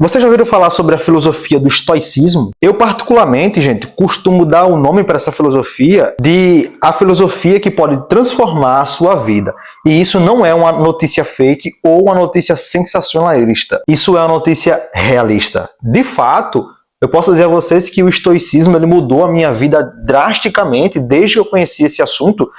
Você já ouviu falar sobre a filosofia do estoicismo? Eu, particularmente, gente, costumo dar o nome para essa filosofia de a filosofia que pode transformar a sua vida. E isso não é uma notícia fake ou uma notícia sensacionalista. Isso é uma notícia realista. De fato, eu posso dizer a vocês que o estoicismo ele mudou a minha vida drasticamente desde que eu conheci esse assunto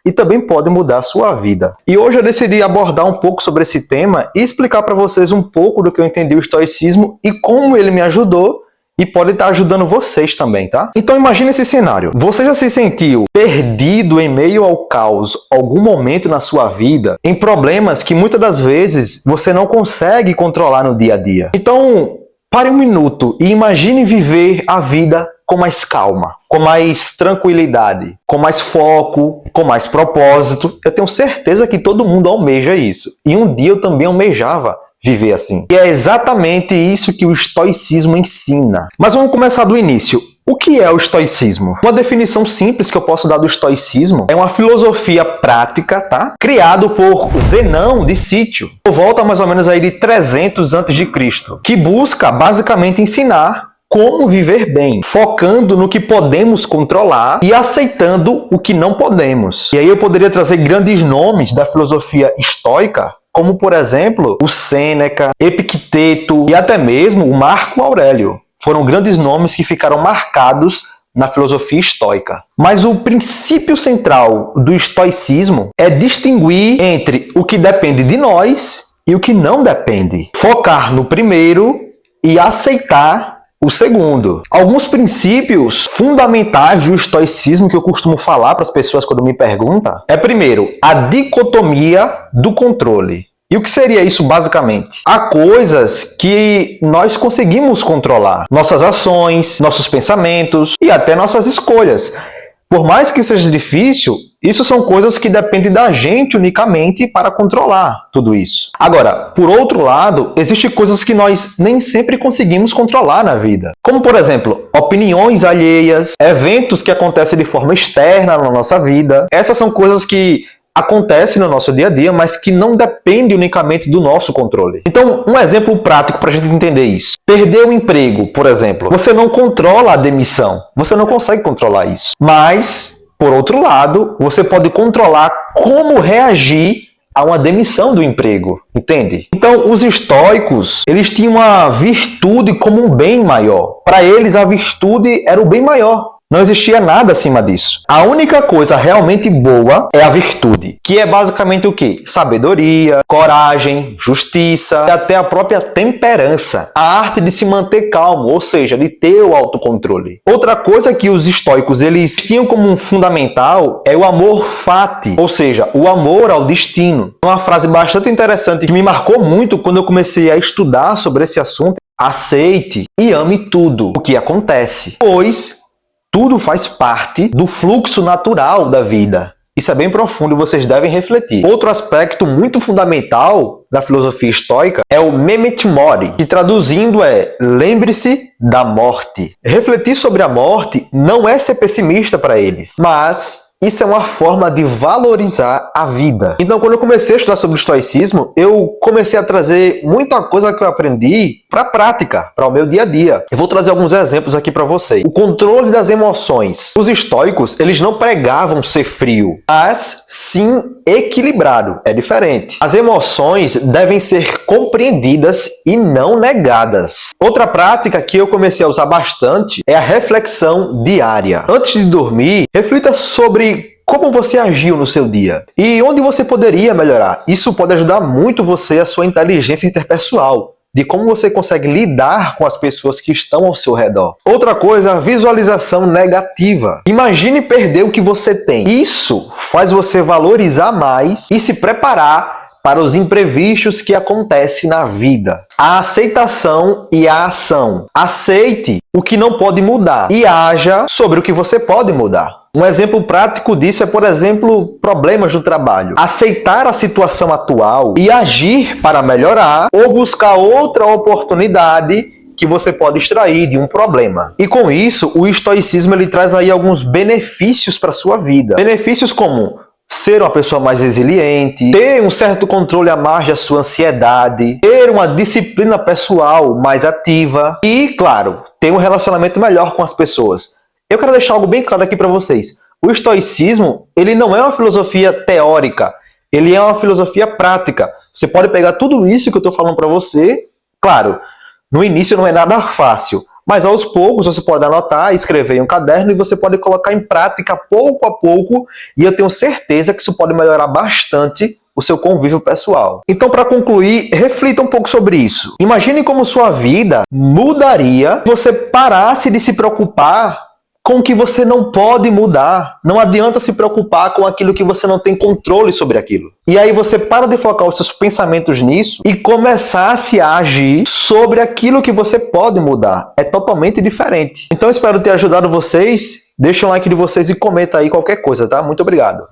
e também pode mudar a sua vida. E hoje eu decidi abordar um pouco sobre esse tema e explicar para vocês um pouco do que eu entendi o estoicismo e como ele me ajudou e pode estar ajudando vocês também, tá? Então imagine esse cenário. Você já se sentiu perdido em meio ao caos algum momento na sua vida, em problemas que muitas das vezes você não consegue controlar no dia a dia? Então, pare um minuto e imagine viver a vida com mais calma, com mais tranquilidade, com mais foco, com mais propósito. Eu tenho certeza que todo mundo almeja isso. E um dia eu também almejava viver assim. E é exatamente isso que o estoicismo ensina. Mas vamos começar do início. O que é o estoicismo? Uma definição simples que eu posso dar do estoicismo é uma filosofia prática, tá? Criado por Zenão de Sítio, por volta mais ou menos aí de 300 a.C., que busca basicamente ensinar como viver bem, focando no que podemos controlar e aceitando o que não podemos. E aí eu poderia trazer grandes nomes da filosofia estoica, como por exemplo o Sêneca, Epicteto e até mesmo o Marco Aurélio. Foram grandes nomes que ficaram marcados na filosofia estoica. Mas o princípio central do estoicismo é distinguir entre o que depende de nós e o que não depende. Focar no primeiro e aceitar o segundo. Alguns princípios fundamentais do estoicismo que eu costumo falar para as pessoas quando me perguntam é, primeiro, a dicotomia do controle. E o que seria isso basicamente? Há coisas que nós conseguimos controlar. Nossas ações, nossos pensamentos e até nossas escolhas. Por mais que seja difícil, isso são coisas que dependem da gente unicamente para controlar tudo isso. Agora, por outro lado, existem coisas que nós nem sempre conseguimos controlar na vida. Como, por exemplo, opiniões alheias, eventos que acontecem de forma externa na nossa vida. Essas são coisas que acontecem no nosso dia a dia, mas que não dependem unicamente do nosso controle. Então, um exemplo prático para a gente entender isso. Perder o emprego, por exemplo. Você não controla a demissão. Você não consegue controlar isso. Mas, por outro lado, você pode controlar como reagir a uma demissão do emprego. Entende? Então, os estoicos, eles tinham uma virtude como um bem maior. Para eles, a virtude era o bem maior. Não existia nada acima disso. A única coisa realmente boa é a virtude, que é basicamente o quê? Sabedoria, coragem, justiça e até a própria temperança. A arte de se manter calmo, ou seja, de ter o autocontrole. Outra coisa que os estoicos eles tinham como um fundamental é o amor fati, ou seja, o amor ao destino. Uma frase bastante interessante que me marcou muito quando eu comecei a estudar sobre esse assunto. Aceite e ame tudo o que acontece, pois tudo faz parte do fluxo natural da vida. Isso é bem profundo e vocês devem refletir. Outro aspecto muito fundamental da filosofia estoica é o Memmete Mori, que traduzindo é lembre-se da morte. Refletir sobre a morte não é ser pessimista para eles, mas isso é uma forma de valorizar a vida. Então, quando eu comecei a estudar sobre o estoicismo, eu comecei a trazer muita coisa que eu aprendi para a prática, para o meu dia a dia. Eu vou trazer alguns exemplos aqui para vocês. O controle das emoções. Os estoicos, eles não pregavam ser frio, mas sim equilibrado. É diferente. As emoções devem ser compreendidas e não negadas. Outra prática que eu comecei a usar bastante é a reflexão diária. Antes de dormir, reflita sobre como você agiu no seu dia e onde você poderia melhorar. Isso pode ajudar muito você, a sua inteligência interpessoal, de como você consegue lidar com as pessoas que estão ao seu redor. Outra coisa, a visualização negativa. Imagine perder o que você tem. Isso faz você valorizar mais e se preparar para os imprevistos que acontecem na vida. A aceitação e a ação. Aceite o que não pode mudar e haja sobre o que você pode mudar. Um exemplo prático disso é, por exemplo, problemas no trabalho. Aceitar a situação atual e agir para melhorar ou buscar outra oportunidade que você pode extrair de um problema. E com isso, o estoicismo ele traz aí alguns benefícios para a sua vida. Benefícios como ser uma pessoa mais resiliente, ter um certo controle a mais da sua ansiedade, ter uma disciplina pessoal mais ativa e, claro, ter um relacionamento melhor com as pessoas. Eu quero deixar algo bem claro aqui para vocês. O estoicismo, ele não é uma filosofia teórica, ele é uma filosofia prática. Você pode pegar tudo isso que eu estou falando para você, claro, no início não é nada fácil, mas aos poucos você pode anotar, escrever em um caderno e você pode colocar em prática pouco a pouco, e eu tenho certeza que isso pode melhorar bastante o seu convívio pessoal. Então, para concluir, reflita um pouco sobre isso. Imagine como sua vida mudaria se você parasse de se preocupar com o que você não pode mudar. Não adianta se preocupar com aquilo que você não tem controle sobre aquilo. E aí você para de focar os seus pensamentos nisso e começasse a agir sobre aquilo que você pode mudar. É totalmente diferente. Então espero ter ajudado vocês. Deixa um like de vocês e comenta aí qualquer coisa, tá? Muito obrigado.